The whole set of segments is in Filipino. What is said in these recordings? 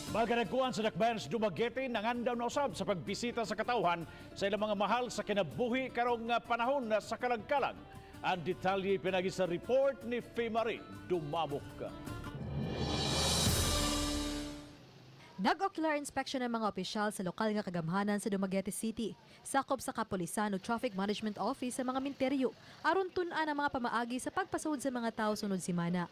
Maganagkuhan sa dakbayan sa Dumaguete nangandaw na usab sa pagbisita sa katawhan sa ilang mga mahal sa kinabuhi karong panahon sa kalagkalag. Ang detalye pinagi sa report ni Femari Dumabok. Nag-ocular inspection ng mga opisyal sa lokal nga kagamhanan sa Dumaguete City. Sakop sa kapulisan ug Traffic Management Office sa mga menteryo aron tun-an ang mga pamaagi sa pagpasud sa mga tao sunod semana.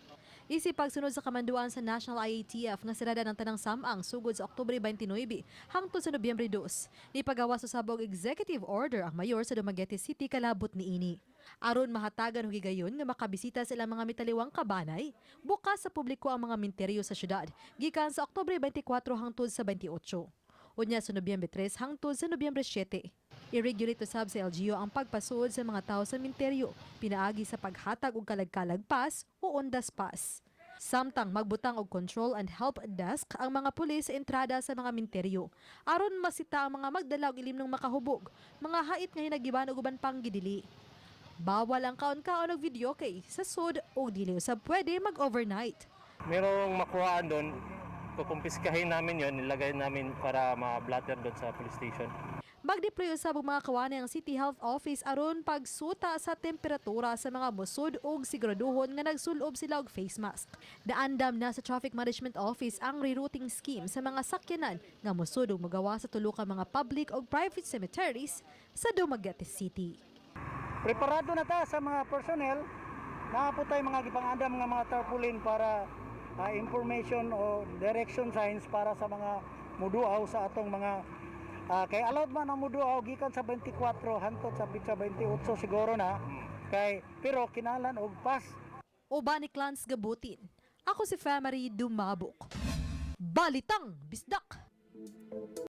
Isip pagsunod sa kamanduan sa National IATF nga sirada ng tanang samang sugod sa Oktubre 29 hangtod sa Nobyembre 2. Nipagawas sa sabog executive order ang mayor sa Dumaguete City kalabot niini. Aron mahatagan og higayon nga makabisita sa ilang mga mitaliwang kabanay, bukas sa publiko ang mga menteryo sa syudad gikan sa Oktubre 24 hangtod sa 28. Unya sa Nobyembre 3 hangtod sa Nobyembre 7. I-regulate usab sa LGU ang pagpasud sa mga tao sa menteryo, pinaagi sa paghatag og kalag-kalag pass o ondas pass. Samtang magbutang og control and help desk ang mga pulis sa entrada sa mga menteryo aron masita ang mga magdala og ilim ng makahubog, mga hait nga hinagiban og uban pang gidili. Bawal ang kaon-kaon og video kay sa sud o dili usab pwede mag-overnight. Merong makuhaan doon, kukumpiskahin namin yon, nilagay namin para ma-blatter doon sa police station. Mag-deploy usab ang mga kawanay ang City Health Office aron pagsuta sa temperatura sa mga musod ug siguraduhon nga nagsulob sila og face mask. Daandam na sa Traffic Management Office ang rerouting scheme sa mga sakyanan nga musod ug magawa sa tulo ka mga public ug private cemeteries sa Dumaguete City. Preparado na ta sa mga personnel, nakaputay mga gipangandam nga mga tarpaulin para information o direction signs para sa mga muduaw sa atong mga kay allowed man ang muduaw gikan sa 24 hangtod sa 28 siguro na kay pero kinalan og pass. Uban ni Clans Gabutin. Ako si Femari Dumabok. Balitang Bisdak.